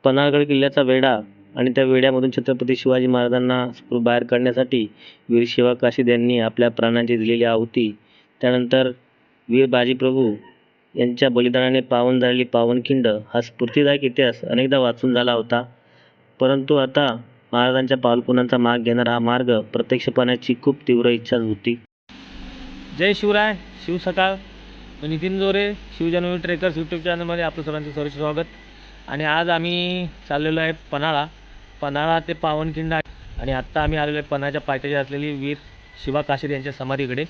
पन्हाळगड किल्ल्याचा वेढा आणि त्या वेढ्यामधून छत्रपती शिवाजी महाराजांना बाहेर काढण्यासाठी वीर शिवा काशीद यांनी आपल्या प्राणांची दिलेली आहुती, त्यानंतर वीर बाजीप्रभू यांच्या बलिदानाने पावन झालेली पावनखिंड हा स्फूर्तिदायक इतिहास अनेकदा वाचून झाला होता. परंतु आता महाराजांच्या पावलखुणांचा माग घेणारा हा मार्ग प्रत्यक्ष पाहण्याची खूप तीव्र इच्छा होती. जय शिवराय, शिव सकाळ. मी नितीन जोरे, शिवजन्मभूमी ट्रेकर्स यूट्यूब चॅनलमध्ये आपलं सर्वांचं सहर्ष स्वागत. आणि आज आम्ही चाललेलो आहे पन्हाळा ते पावनखिंड. आणि आत्ता आम्ही आलेलो आहे पन्हाळ्याच्या पायथ्याशी असलेली वीर शिवा काशीद यांच्या समाधीकडे.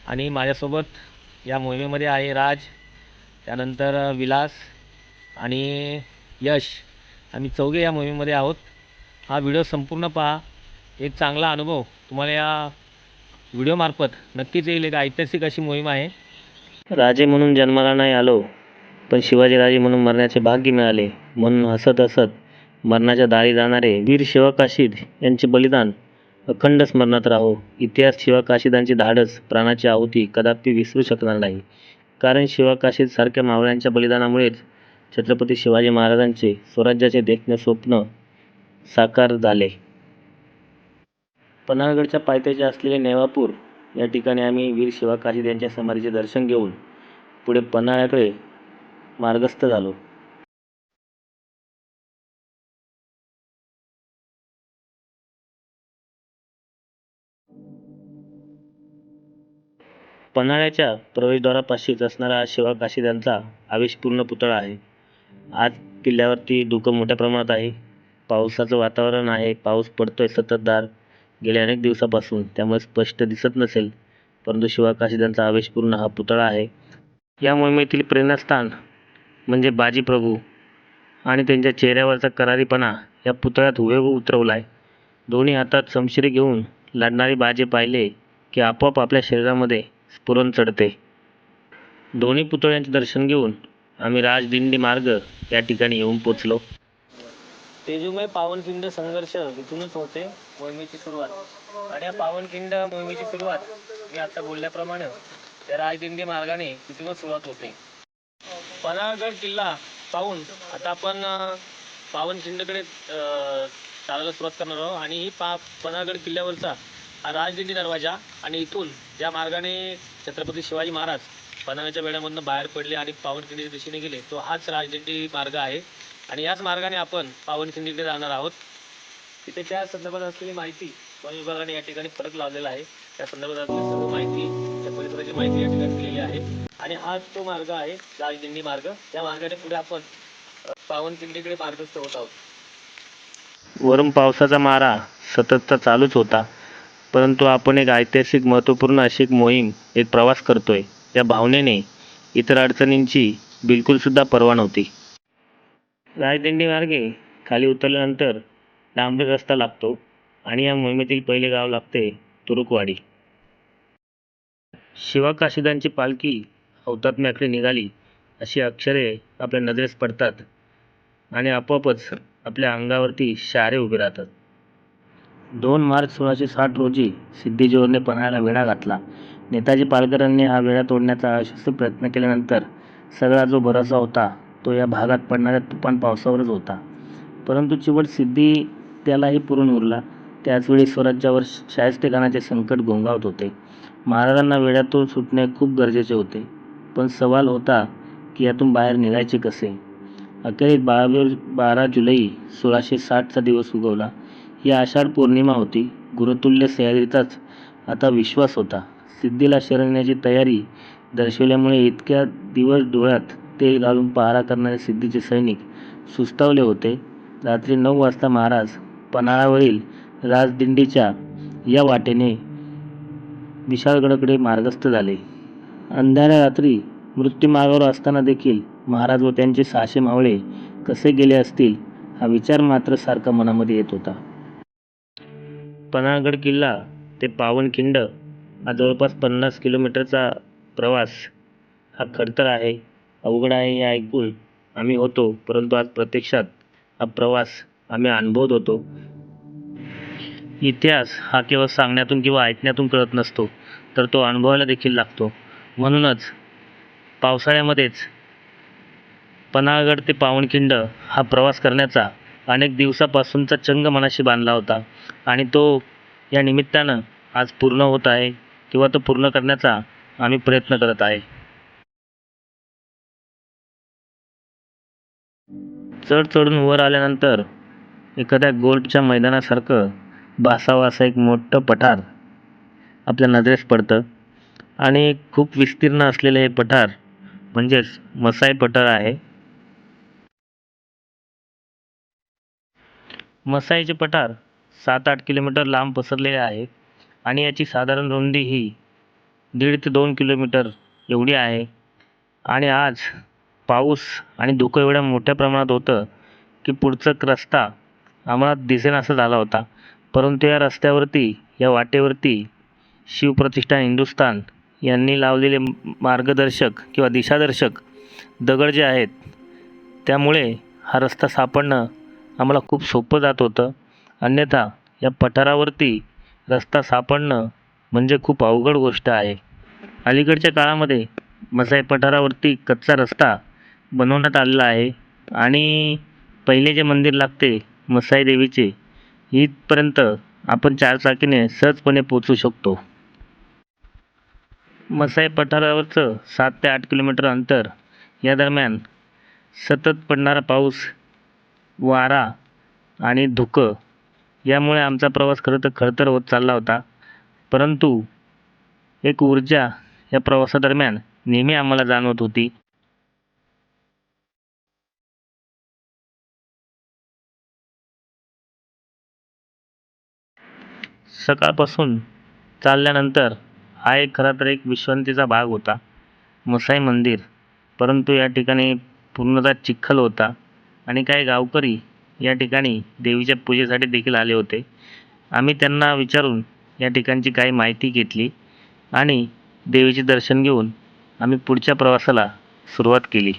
आणि माझ्यासोबत या मोहिमेमध्ये आहे राज, त्यानंतर विलास आणि यश. आम्ही चौघे या मोहिमेमध्ये आहोत. हा व्हिडिओ संपूर्ण पहा. एक चांगला अनुभव तुम्हाला या व्हिडिओमार्फत नक्कीच येईल. एक ऐतिहासिक अशी मोहीम आहे. राजे म्हणून जन्माला नाही आलो, पण शिवाजीराजे म्हणून मरण्याचे भाग्य मिळाले. म्हणून हसत हसत मरणाच्या दारी जाणारे वीर शिवा काशीद यांचे बलिदान अखंड स्मरणात राहो. इतिहास शिवा काशीदांची धाडस, प्राणाची आहुती कदापि विसरू शकणार नाही. कारण शिवा काशीद सारख्या मावळ्यांच्या बलिदानामुळेच छत्रपती शिवाजी महाराजांचे स्वराज्याचे देखणे स्वप्न साकार झाले. पन्हाळगडच्या पायथ्याशी असलेले नेवापूर या ठिकाणी आम्ही वीर शिवा काशीद यांच्या समाधीचे दर्शन घेऊन पुढे पन्हाळ्याकडे मार्गस्थ झालो. पन्हाळ्याच्या प्रवेशद्वारापाशीच असणारा हा शिवा काशीद यांचा आवेशपूर्ण पुतळा आहे. आज किल्ल्यावरती धुकं मोठ्या प्रमाणात आहे. पावसाचं वातावरण आहे. पाऊस पडतोय संततधार गेल्या अनेक दिवसापासून, त्यामुळे स्पष्ट दिसत नसेल, परंतु शिवा काशीद यांचा आवेशपूर्ण हा पुतळा आहे. या मोहिमेतील प्रेरणास्थान म्हणजे बाजीप्रभू आणि त्यांच्या चेहऱ्यावरचा करारीपणा या पुतळ्यात हुबेहूब उतरवलाय. दोन्ही हातात शमशिरी घेऊन लढणारे बाजे पाहिले की आपोआप आपल्या शरीरामध्ये स्फुरण चढते. दोन्ही पुतळ्यांचे दर्शन घेऊन आम्ही राजदिंडी मार्ग या ठिकाणी येऊन पोचलो. तेजोमय पावनखिंड संघर्ष इथूनच होते मोहिमेची सुरुवात. आणि या पावनखिंड मोहिमेची सुरुवात मी आता बोलल्याप्रमाणे त्या राजदिंडी मार्गाने इथूनच सुरुवात होते. पन्हाळगड किल्ला पाहून आता आपण पावनखिंडकडे चालायला सुरुवात करणार आहोत. आणि ही पन्हाळगड किल्ल्यावरचा हा राजदिंडी दरवाजा, आणि इथून ज्या मार्गाने छत्रपती शिवाजी महाराज पन्हाळ्याच्या वेढ्यामधून बाहेर पडले आणि पावनखिंडीच्या दिशेने गेले, तो हाच राजदिंडी मार्ग आहे. आणि याच मार्गाने आपण पावनखिंडीकडे जाणार आहोत. तिथे त्या संदर्भात असलेली माहिती वन विभागाने या ठिकाणी फलक लावलेला आहे. त्या संदर्भात असलेली सर्व माहिती, त्या परिसराची माहिती या ठिकाणी दिलेली आहे. आणि हा तो मार्ग आहे राजदिंडी मार्ग. त्या मार्गाने पुढे आपण पावनखिंडीकडे मार्गस्थ होत आहोत. वरून पावसाचा मारा सततचा चालूच होता, परंतु आपण एक ऐतिहासिक महत्त्वपूर्ण अशी एक मोहीम, एक प्रवास करतोय या भावनेने इतर अडचणींची बिलकुल सुद्धा पर्वा नव्हती. राजदिंडी मार्गे खाली उतरल्यानंतर डांबरी रस्ता लागतो आणि या मोहिमेतील पहिले गाव लागते तुरुकवाडी. शिवा काशीदांची पालखी हौतात्म्याकडे निघाली अशी अक्षरे आपल्या नजरेस पडतात आणि आपोआपच आपल्या अंगावरती शहारे उभे राहतात. 2 मार्च 1660 रोजी सिद्दी जोहरने पन्हाळ्याला वेढा घातला. नेताजी पालकरांनी हा वेढा तोडण्याचा अयशस्वी प्रयत्न केल्यानंतर सगळा जो भरोसा होता तो या भागात पडणाऱ्या तुफान पावसावरच होता. परंतु चिवट सिद्धी त्यालाही पुरून उरला. त्याचवेळी स्वराज्यावर शाहिस्तेखानाचे संकट घोंघावत होते. महाराजांना वेढ्यातून सुटणे खूप गरजेचे होते, पण सवाल होता की यातून बाहेर निघायचे कसे. अखेरीस 12 जुलै 1660 दिवस उगवला. ही आषाढ पौर्णिमा होती. गुरुतुल्य सह्याद्रीचाच आता विश्वास होता. सिद्धीला शरण येण्याची तयारी दर्शवल्यामुळे इतक्या दिवस डोळ्यात तेल घालून पहारा करणारे सिद्धीचे सैनिक सुस्तावले होते. रात्री 9 वाजता महाराज पन्हाळ्यावरील राजदिंडीच्या या वाटेने विशाळगडाकडे मार्गस्थ झाले. अंधाऱ्या रात्री मृत्यूमार्गावर असताना देखील महाराज व त्यांचे 600 मावळे कसे गेले असतील हा विचार मात्र सारखा मनामध्ये येत होता. पन्हाळगड किल्ला ते पावनखिंड हा जवळपास 50 किलोमीटरचा प्रवास हा खडतर आहे, अवघड आहे हे ऐकून आम्ही होतो, परंतु आज प्रत्यक्षात हा प्रवास आम्ही अनुभवत होतो. इतिहास हा केवळ सांगण्यातून किंवा ऐकण्यातून कळत नसतो, तर तो अनुभवायला देखील लागतो. म्हणूनच पावसाळ्यामध्येच पन्हाळगड ते पावनखिंड हा प्रवास करण्याचा अनेक दिवसापासूनचा चंग मनाशी बांधला होता आणि तो या निमित्तानं आज पूर्ण होत आहे किंवा तो पूर्ण करण्याचा आम्ही प्रयत्न करत आहे. चढ चढून वर आल्यानंतर एखाद्या गोल्फच्या मैदानासारखं भासावं असं एक मोठं पठार आपल्या नजरेस पडतं आणि खूप विस्तीर्ण असलेलं हे पठार म्हणजेच मसाई पठार आहे. मसाईचे पठार 7-8 किलोमीटर लांब पसरलेले आहे आणि याची साधारण रुंदी ही 1.5 ते 2 किलोमीटर एवढी आहे. आणि आज पाऊस आणि धुकं एवढ्या मोठ्या प्रमाणात होतं की पुढचा रस्ता आम्हाला दिसेनासा झाला होता. परंतु या रस्त्यावरती, या वाटेवरती शिवप्रतिष्ठान हिंदुस्थान यांनी लावलेले मार्गदर्शक किंवा दिशादर्शक दगड जे आहेत, त्यामुळे हा रस्ता सापडणं आम्हाला खूप सोपं जात होतं. अन्यथा या पठारावरती रस्ता सापडणं म्हणजे खूप अवघड गोष्ट आहे. अलीकडच्या काळामध्ये मसाई पठारावरती कच्चा रस्ता बनवण्यात आलेला आहे आणि पहिले जे मंदिर लागते मसाई देवीचे, इथपर्यंत आपण 4 चाकीने सहजपणे पोहोचू शकतो. मसाई पठारावरचं 7 ते 8 किलोमीटर अंतर या दरम्यान सतत पडणारा पाऊस, वारा आणि धुकं यामुळे आमचा प्रवास खरं तर खडतर होत चालला होता. परंतु एक ऊर्जा या प्रवासादरम्यान नेहमी आम्हाला जाणवत होती. सकाळपासून चालल्यानंतर हा एक खरा तर एक विश्रांतीचा भाग होता, मसाई मंदिर. परंतु या ठिकाणी पूर्णतः चिखल होता आणि काही गावकरी या ठिकाणी देवीच्या पूजेसाठी देखील आले होते. आम्ही त्यांना विचारून या ठिकाणची काही माहिती घेतली आणि देवीचे दर्शन घेऊन आम्ही पुढच्या प्रवासाला सुरुवात केली.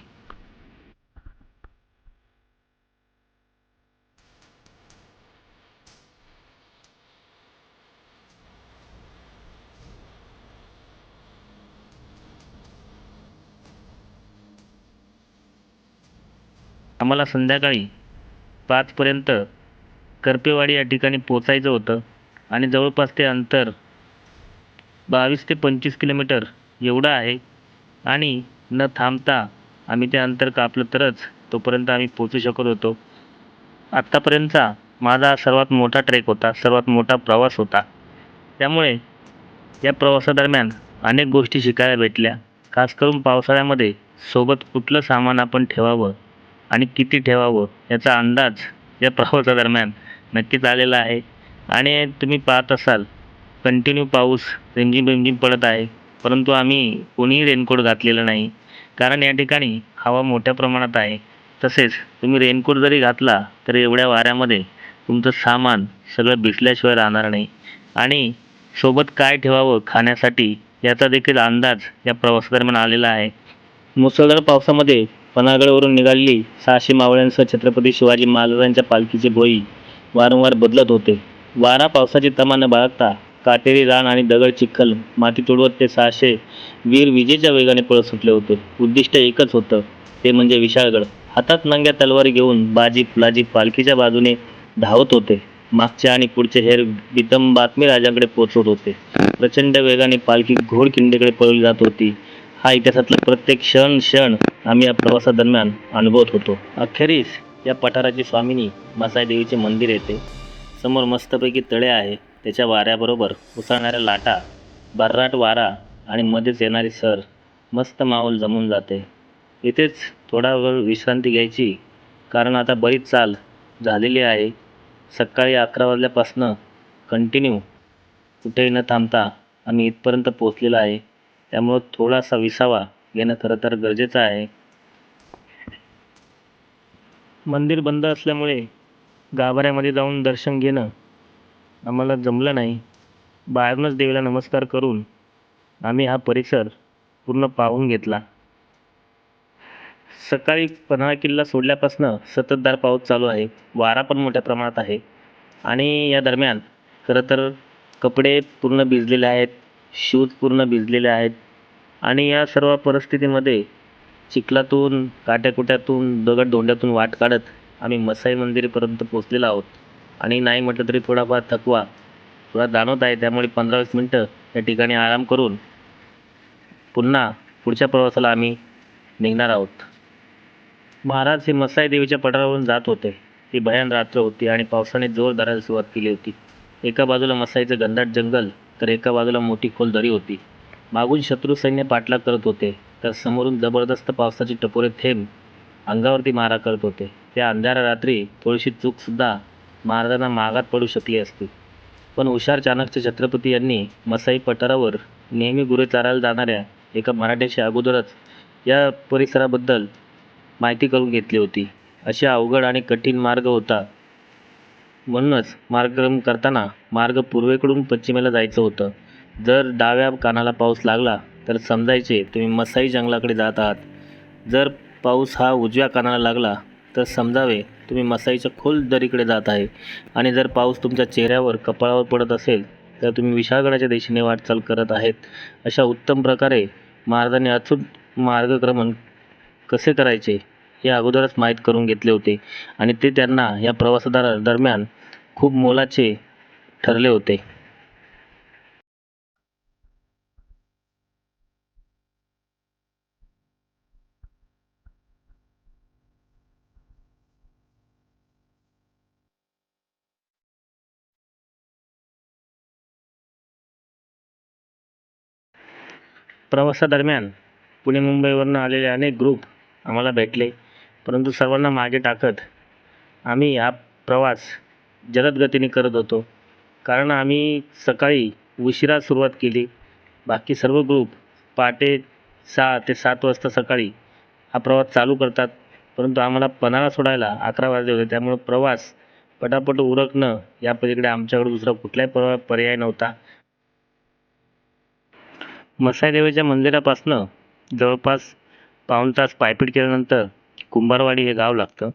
आम्हाला संध्याकाळी 5पर्यंत करपेवाडी या ठिकाणी पोचायचं होतं आणि जवळपास ते अंतर 22 ते 25 किलोमीटर एवढं आहे आणि न थांबता आम्ही ते अंतर कापलं तरच तोपर्यंत आम्ही पोचू शकत होतो. आत्तापर्यंतचा माझा हा सर्वात मोठा ट्रेक होता, सर्वात मोठा प्रवास होता. त्यामुळे या प्रवासादरम्यान अनेक गोष्टी शिकायला भेटल्या. खास करून पावसाळ्यामध्ये सोबत कुठलं सामान आपण ठेवावं आणि किती ठेवावं याचा अंदाज या प्रवासादरम्यान नक्कीच आलेला आहे. आणि तुम्ही पाहत असाल कंटिन्यू पाऊस रिमझिम रिमझिम पडत आहे, परंतु आम्ही कोणीही रेनकोट घातलेलं नाही, कारण या ठिकाणी हवा मोठ्या प्रमाणात आहे. तसेच तुम्ही रेनकोट जरी घातला तरी एवढ्या वाऱ्यामध्ये तुमचं सामान सगळं भिजल्याशिवाय राहणार नाही आणि सोबत काय ठेवावं खाण्यासाठी याचा देखील अंदाज या प्रवासादरम्यान आलेला आहे. मुसळधार पावसामध्ये पन्हाळगडवरून निघालेली 600 मावळ्यांसह छत्रपती शिवाजी महाराजांच्या पालखीचे भोई वारंवार बदलत होते. वारा पावसाची तमा न बाळगता काटेरी रान आणि दगड चिखल माती तुडवत ते 600 वीर विजेच्या वेगाने पळत सुटले होते. उद्दिष्ट एकच होतं, ते म्हणजे विशाळगड. हातात नंग्या तलवारी घेऊन बाजी फुलाजी पालखीच्या बाजूने धावत होते. मागचे आणि पुढचे हेर बितम बातमी राजांकडे पोचवत होते. प्रचंड वेगाने पालखी घोडखिंडीकडे पळवली जात होती. हा इतिहासातला प्रत्येक क्षण आम्ही या प्रवासादरम्यान अनुभवत होतो. अखेरीस या पठाराची स्वामिनी मसाई देवीचे मंदिर येते. समोर मस्तपैकी तळे आहे, त्याच्या वाऱ्याबरोबर उसळणाऱ्या लाटा, भर्राट वारा आणि मध्येच येणारी सर, मस्त माहोल जमून जाते. इथेच थोडा वेळ विश्रांती घ्यायची, कारण आता बरीच चाल झालेली आहे. सकाळी 11 वाजल्यापासनं कंटिन्यू कुठेही न थांबता आम्ही इथपर्यंत पोचलेलो आहे. त्यामुळं थोडासा विसावा घेणं खरं तर गरजेचं आहे. मंदिर बंद असल्यामुळे गाभाऱ्यामध्ये जाऊन दर्शन घेणं आम्हाला जमलं नाही. बाहेरूनच देवीला नमस्कार करून आम्ही हा परिसर पूर्ण पाहून घेतला. सकाळी पन्हाळा किल्ला सोडल्यापासनं संततधार पाऊस चालू आहे. वारा पण मोठ्या प्रमाणात आहे आणि या दरम्यान खरं तर कपडे पूर्ण भिजलेले आहेत, शूज पूर्ण भिजलेले आहेत आणि या सर्व परिस्थितीमध्ये चिखलातून, काट्याकुट्यातून, दगड-धोंड्यातून वाट काढत आम्ही मसाई मंदिरापर्यंत पोहोचलेलो आहोत. आणि नाही म्हटलं तरी थोडाफार थकवा थोडा जाणवत आहे. त्यामुळे 15-20 मिनटं या ठिकाणी आराम करून पुन्हा पुढच्या प्रवासाला आम्ही निघणार आहोत. महाराज हे मसाई देवीच्या पठारावरून जात होते. ती भयान रात्र होती आणि पावसाने जोर धरायला सुरुवात केली होती. एका बाजूला मसाईचं घनदाट जंगल तर एका बाजूला मोठी खोल दरी होती. मागून शत्रू सैन्य पाठलाग करत होते तर समोरून जबरदस्त पावसाचे टपोरे थेंब अंगावरती मारा करत होते. त्या अंधाऱ्या रात्री थोडीशी चूकसुद्धा महाराजांना मागात पडू शकली असती. पण हुशार चाणक्य छत्रपती यांनी मसाई पठारावर नेहमी गुरे चारायला जाणाऱ्या एका मराठ्याशी अगोदरच या परिसराबद्दल माहिती करून घेतली होती. अशा अवघड आणि कठीण मार्ग होता. म्हणूनच मार्गक्रमण करताना मार्ग पूर्वेकडून पश्चिमेला जायचं होतं. जर डाव्या कानाला पाऊस लागला तर समजायचे तुम्ही मसाई जंगलाकडे जात आहात. जर पाऊस हा उजव्या कानाला लागला तर समजावे तुम्ही मसाईच्या खोल दरीकडे जात आहे. आणि जर पाऊस तुमच्या चेहऱ्यावर कपाळावर पडत असेल तर तुम्ही विशाळगडाच्या दिशेने वाटचाल करत आहेत. अशा उत्तम प्रकारे महाराजांनी अचूक मार्गक्रमण कसे करायचे हे अगोदरच माहीत करून घेतले होते आणि ते त्यांना या प्रवासादरम्यान खूप मोलाचे ठरले होते. प्रवासादरम्यान पुणे मुंबईवरून आलेले अनेक ग्रुप आम्हाला भेटले. परंतु सर्वांना मागे टाकत आम्ही हा प्रवास जलद गतीने करत होतो. कारण आम्ही सकाळी उशिरा सुरुवात केली. बाकी सर्व ग्रुप पहाटे 6 ते 7 वाजता सकाळी हा प्रवास चालू करतात. परंतु आम्हाला पन्हाळा सोडायला 11 वाजले होते. त्यामुळे प्रवास पटापट उरकणं या पलीकडे आमच्याकडे दुसरा कुठलाही पर्याय नव्हता. मसाई देवीच्या मंदिरापासनं जवळपास पाऊण तास पायपीट केल्यानंतर कुंभारवाडी हे गाव लागतं.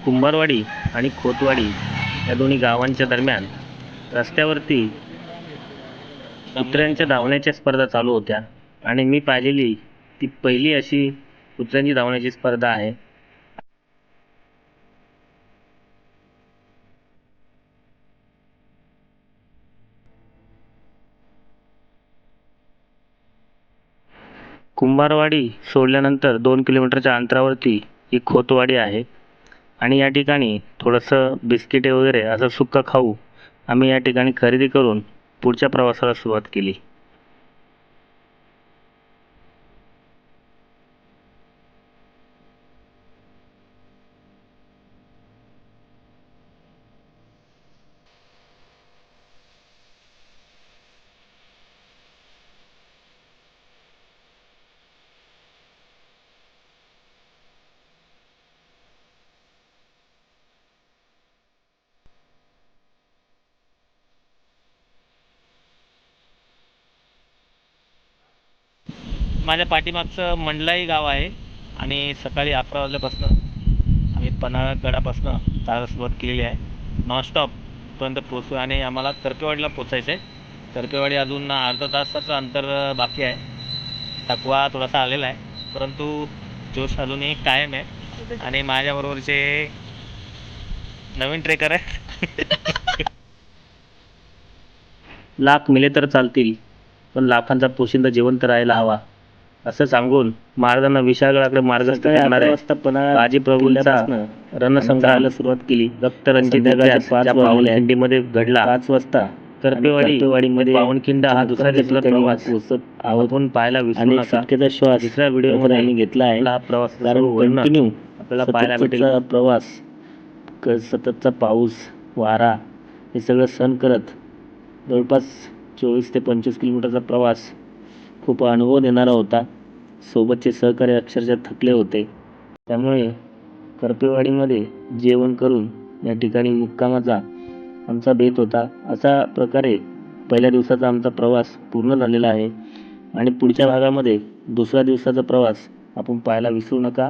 कुंभारवाडी आणि खोतवाडी या दोन्ही गावांच्या दरम्यान रस्त्यावरती कुत्र्यांच्या धावण्याच्या स्पर्धा चालू होत्या आणि मी पाहिलेली ती पहिली अशी कुत्र्यांची धावण्याची स्पर्धा आहे. कुंभारवाडी सोडल्यानंतर 2 किलोमीटरच्या अंतरावरती ही खोतवाडी आहे आणि या ठिकाणी थोडंसं बिस्किटे वगैरे असं सुक्का खाऊ आम्ही या ठिकाणी खरेदी करून पुढच्या प्रवासाला सुरुवात केली. माझ्या पाठीमागचं मंडलाई गाव आहे आणि सकाळी 11 वाजल्यापासून आम्ही पन्हाळा गडापासून चालायला सुरुवात केलेली आहे. नॉनस्टॉपपर्यंत पोचू आणि आम्हाला तर्फेवाडीला पोचायचं आहे. तर्फेवाडी अजून अर्धा तासाचं अंतर बाकी आहे. थकवा थोडासा आलेला आहे परंतु जोश अजूनही कायम आहे. आणि माझ्याबरोबरचे नवीन ट्रेकर आहे. लाख मेले तर चालतील पण लाखांचा पोशिंदा जिवंत राहायला हवा असं सांगून महाराजांना विशाळगडाकडे मार्गस्थ करणाऱ्या बाजी प्रभूंचा रणसंग्रहाला सुरुवात केली. रक्तरंजित इतिहास ज्या पावनखिंडीमध्ये घडला 5 वाजता तर्फेवाडीमध्ये पावनखिंड हा दुसरा जलद प्रवास आपण पाहायला विसरू नका. श्वास दुसऱ्या व्हिडिओमध्ये आम्ही घेतला आहे. हा प्रवास कंटिन्यू आपल्याला पाहायला भेटेल. प्रवास सततचा पाऊस वारा हे सगळं सहन करत जवळपास 24 ते 25 किलोमीटरचा प्रवास खूप अनुभव देणारा होता. सोबतचे सहकारी अक्षरशः थकले होते. त्यामुळे करपेवाडीमध्ये जेवण करून या ठिकाणी मुक्कामाचा आमचा बेत होता. अशा प्रकारे पहिल्या दिवसाचा आमचा प्रवास पूर्ण झालेला आहे आणि पुढच्या भागामध्ये दुसऱ्या दिवसाचा प्रवास आपण पाहायला विसरू नका.